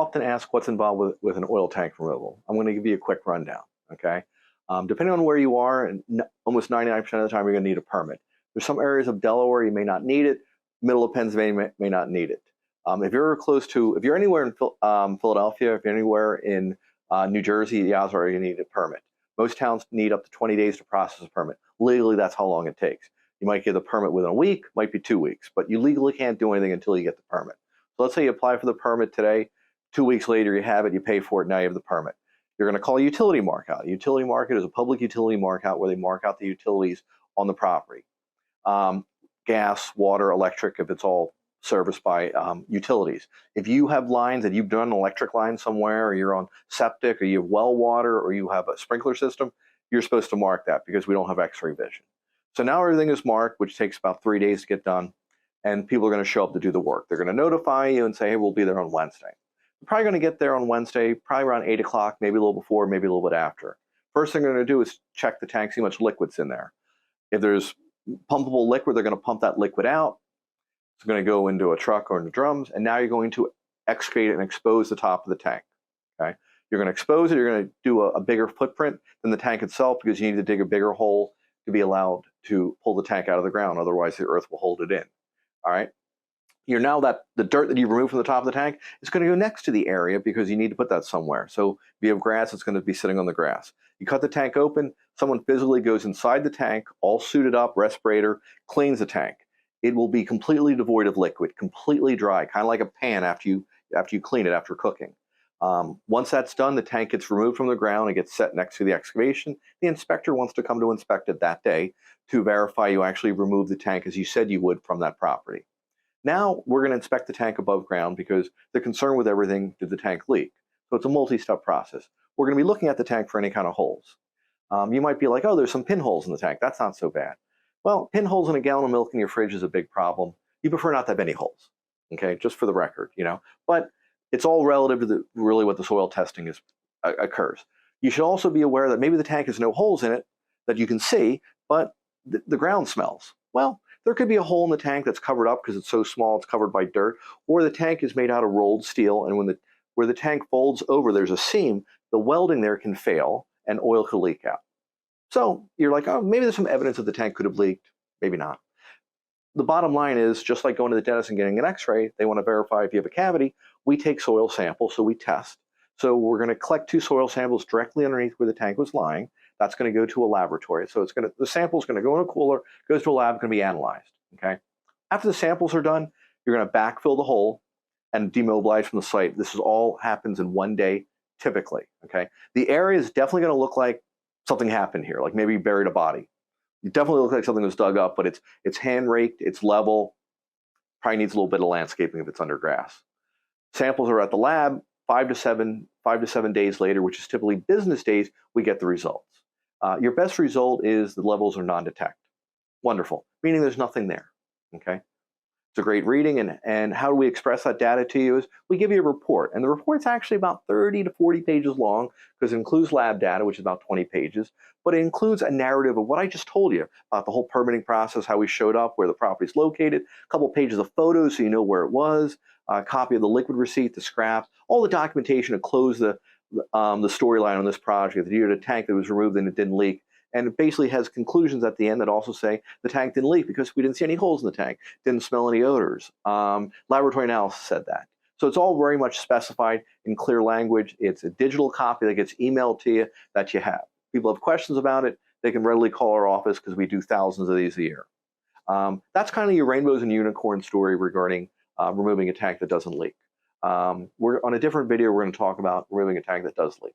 often ask what's involved with an oil tank removal. I'm going to give you a quick rundown, okay? Depending on where you are, and almost 99% of the time you're going to need a permit. There's some areas of Delaware you may not need it, middle of Pennsylvania may not need it. If you're anywhere in Philadelphia, if you're anywhere in New Jersey, the odds are you need a permit. Most towns need up to 20 days to process a permit. Legally, that's how long it takes. You might get the permit within a week, might be 2 weeks, but you legally can't do anything until you get the permit. So let's say you apply for the permit today, 2 weeks later you have it, you pay for it, now you have the permit. You're going to call a utility mark out. A utility market is a public utility mark out where they mark out the utilities on the property. Gas, water, electric, if it's all serviced by utilities. If you have lines that you've done an electric line somewhere, or you're on septic, or you have well water, or you have a sprinkler system, you're supposed to mark that because we don't have X-ray vision. So now everything is marked, which takes about 3 days to get done, and people are going to show up to do the work. They're going to notify you and say, hey, we'll be there on Wednesday. You're probably going to get there on Wednesday, probably around 8 o'clock, maybe a little before, maybe a little bit after. First thing they're going to do is check the tank, see how much liquid's in there. If there's pumpable liquid, they're going to pump that liquid out. It's going to go into a truck or into drums, and now you're going to excavate it and expose the top of the tank. Okay, you're going to expose it. You're going to do a bigger footprint than the tank itself because you need to dig a bigger hole to be allowed to pull the tank out of the ground. Otherwise, the earth will hold it in. All right. Now that the dirt that you remove from the top of the tank is going to go next to the area because you need to put that somewhere. So if you have grass, it's going to be sitting on the grass. You cut the tank open, someone physically goes inside the tank, all suited up, respirator, cleans the tank. It will be completely devoid of liquid, completely dry, kind of like a pan after you clean it after cooking. Once that's done, the tank gets removed from the ground and gets set next to the excavation. The inspector wants to come to inspect it that day to verify you actually removed the tank as you said you would from that property. Now we're going to inspect the tank above ground because they're concerned with everything, did the tank leak? So it's a multi-step process. We're going to be looking at the tank for any kind of holes. You might be like, oh, there's some pinholes in the tank. That's not so bad. Well, pinholes in a gallon of milk in your fridge is a big problem. You prefer not to have any holes, okay, just for the record, But it's all relative to really what the soil testing occurs. You should also be aware that maybe the tank has no holes in it that you can see, but the ground smells. Well, there could be a hole in the tank that's covered up because it's so small it's covered by dirt, or the tank is made out of rolled steel, and where the tank folds over, there's a seam, the welding there can fail and oil could leak out. So you're like, oh, maybe there's some evidence that the tank could have leaked, maybe not. The bottom line is, just like going to the dentist and getting an x-ray, they want to verify if you have a cavity. We take soil samples, so we test. So we're going to collect 2 soil samples directly underneath where the tank was lying. That's going to go to a laboratory. So the sample's going to go in a cooler, goes to a lab, going to be analyzed. Okay. After the samples are done, you're going to backfill the hole and demobilize from the site. This all happens in 1 day, typically. Okay. The area is definitely going to look like something happened here, like maybe you buried a body. It definitely looks like something was dug up, but it's hand raked, it's level, probably needs a little bit of landscaping if it's under grass. Samples are at the lab. 5 to 7 days later, which is typically business days, we get the results. Your best result is the levels are non-detect. Wonderful, meaning there's nothing there. Okay. It's a great reading, and how do we express that data to you is we give you a report, and the report's actually about 30 to 40 pages long because it includes lab data, which is about 20 pages, but it includes a narrative of what I just told you about the whole permitting process, how we showed up, where the property's located, a couple pages of photos so you know where it was, a copy of the liquid receipt, the scraps, all the documentation to close the storyline on this project, the year the tank that was removed and it didn't leak. And it basically has conclusions at the end that also say the tank didn't leak because we didn't see any holes in the tank, didn't smell any odors. Laboratory analysis said that. So it's all very much specified in clear language. It's a digital copy that gets emailed to you that you have. People have questions about it, they can readily call our office because we do thousands of these a year. That's kind of your rainbows and unicorn story regarding removing a tank that doesn't leak. We're on a different video, we're going to talk about removing a tank that does leak.